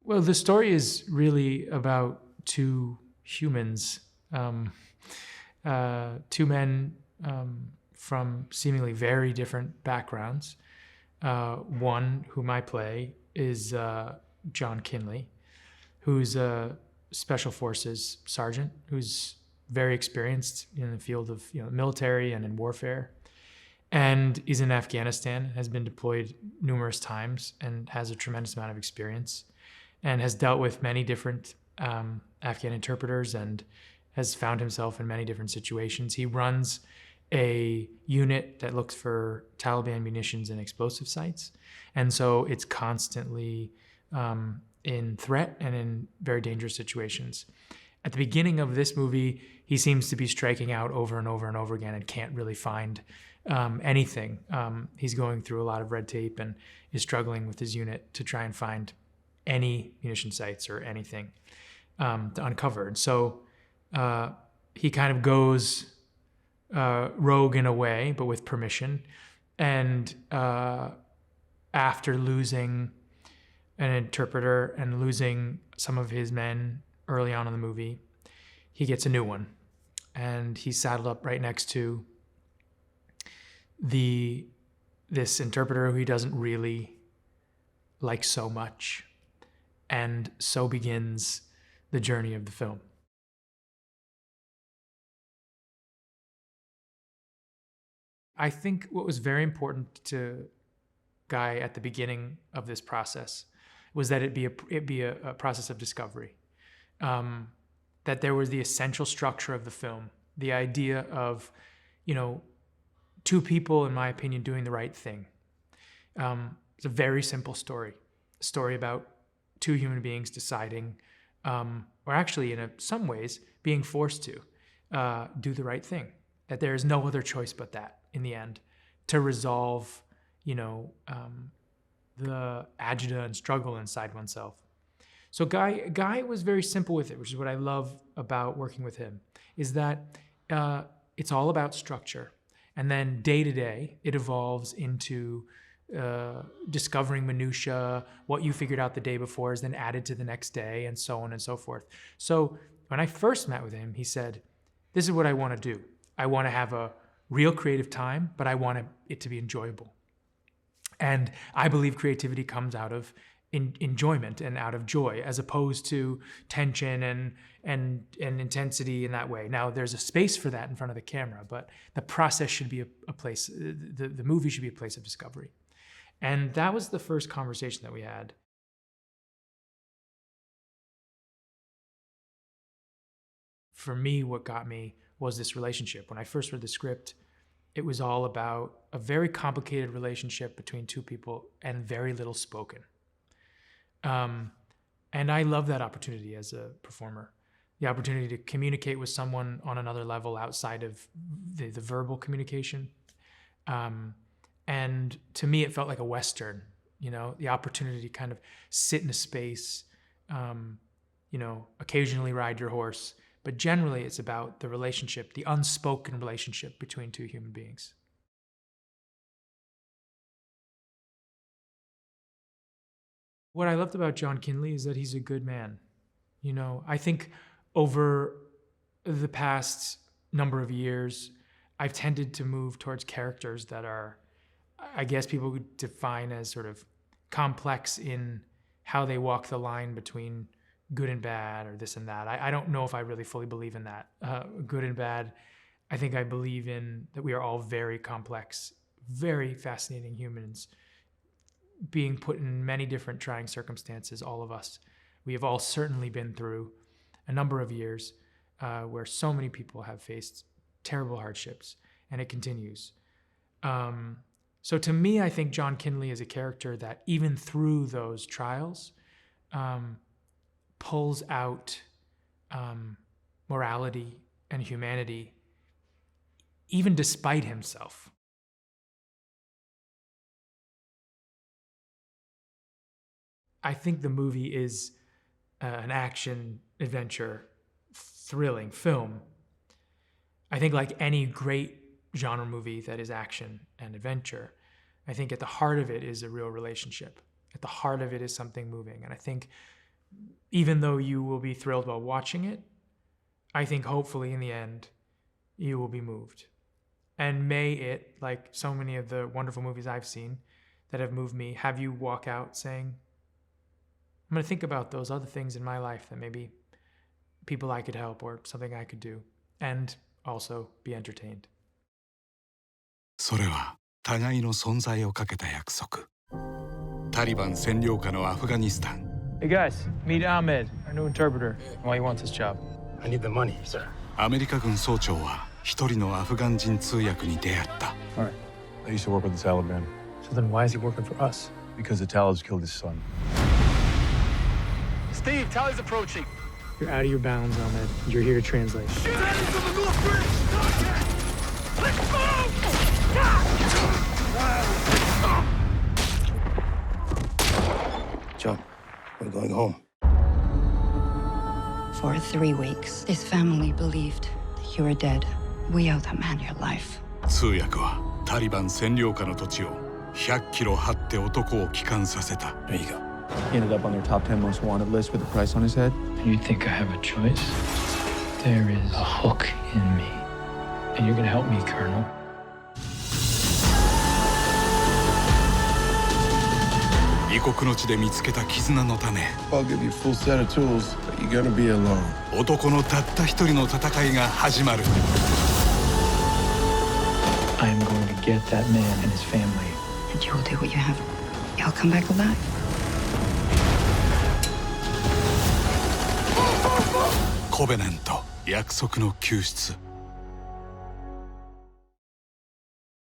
Well, the story is really about two humans, two men from seemingly very different backgrounds. One, whom I play, is John Kinley, who's a special forces sergeant who's very experienced in the field of military and in warfare, and is in Afghanistan, has been deployed numerous times and has a tremendous amount of experience, and has dealt with many different Afghan interpreters and has found himself in many different situations. He runs a unit that looks for Taliban munitions and explosive sites, and so it's constantly in threat and in very dangerous situations. At the beginning of this movie, he seems to be striking out over and over and over again and can't really find anything. He's going through a lot of red tape and is struggling with his unit to try and find any munition sites or anything to uncover. And so he kind of goes rogue in a way, but with permission. And after losing an interpreter and losing some of his men early on in the movie, he gets a new one. And he's saddled up right next to this interpreter who he doesn't really like so much. And so begins the journey of the film. I think what was very important to Guy at the beginning of this process was that it be a process of discovery. That there was the essential structure of the film, the idea of, two people, in my opinion, doing the right thing. It's a very simple story, a story about two human beings deciding, or actually in some ways being forced to do the right thing, that there is no other choice but that in the end to resolve, the agita and struggle inside oneself. So Guy was very simple with it, which is what I love about working with him, is that it's all about structure. And then day to day, it evolves into discovering minutia. What you figured out the day before is then added to the next day, and so on and so forth. So when I first met with him, he said, this is what I want to do. I want to have a real creative time, but I want it to be enjoyable. And I believe creativity comes out of enjoyment and out of joy, as opposed to tension and intensity in that way. Now, there's a space for that in front of the camera, but the process should be a place, the movie should be a place of discovery. And that was the first conversation that we had. For me, what got me was this relationship. When I first read the script, it was all about a very complicated relationship between two people and very little spoken. And I love that opportunity as a performer, the opportunity to communicate with someone on another level outside of the verbal communication. And to me, it felt like a Western, the opportunity to kind of sit in a space, occasionally ride your horse, but generally it's about the relationship, the unspoken relationship between two human beings. What I loved about John Kinley is that he's a good man. I think over the past number of years, I've tended to move towards characters that are, I guess people would define as sort of complex in how they walk the line between good and bad or this and that. I don't know if I really fully believe in that, good and bad. I think I believe in that we are all very complex, very fascinating humans, being put in many different trying circumstances, all of us. We have all certainly been through a number of years where so many people have faced terrible hardships, and it continues. So to me, I think John Kinley is a character that even through those trials, pulls out morality and humanity, even despite himself. I think the movie is an action, adventure, thrilling film. I think like any great genre movie that is action and adventure, I think at the heart of it is a real relationship. At the heart of it is something moving. And I think even though you will be thrilled while watching it, I think hopefully in the end, you will be moved. And may it, like so many of the wonderful movies I've seen that have moved me, have you walk out saying, I'm going to think about those other things in my life that maybe people I could help or something I could do, and also be entertained. それは互いの存在をかけた約束。タリバン占領下のアフガニスタン。Hey guys, meet Ahmed, our new interpreter. Why you want this job? I need the money, sir. アメリカ軍総長は一人のアフガン人通訳に出会った。All right. I used to work with the Taliban. So then why is he working for us? Because the Talibs killed his son. Steve, Tali's approaching. You're out of your bounds, Ahmed. You're here to translate. Shoot at him from the north bridge! Contact! Let's move! John, we're going home. For 3 weeks, this family believed that you were dead. We owe that man your life. 通訳はタリバン占領下の土地を100キロ張って男を帰還させた。There you go. He ended up on their top 10 most wanted list with a price on his head. You think I have a choice? There is a hook in me. And you're gonna help me, Colonel. 異国の地で見つけた絆のため I'll give you a full set of tools, but you're gonna be alone. 男のたった一人の戦いが始まる。 I am going to get that man and his family. And you will do what you have. You'll come back alive. コベナント約束の救出。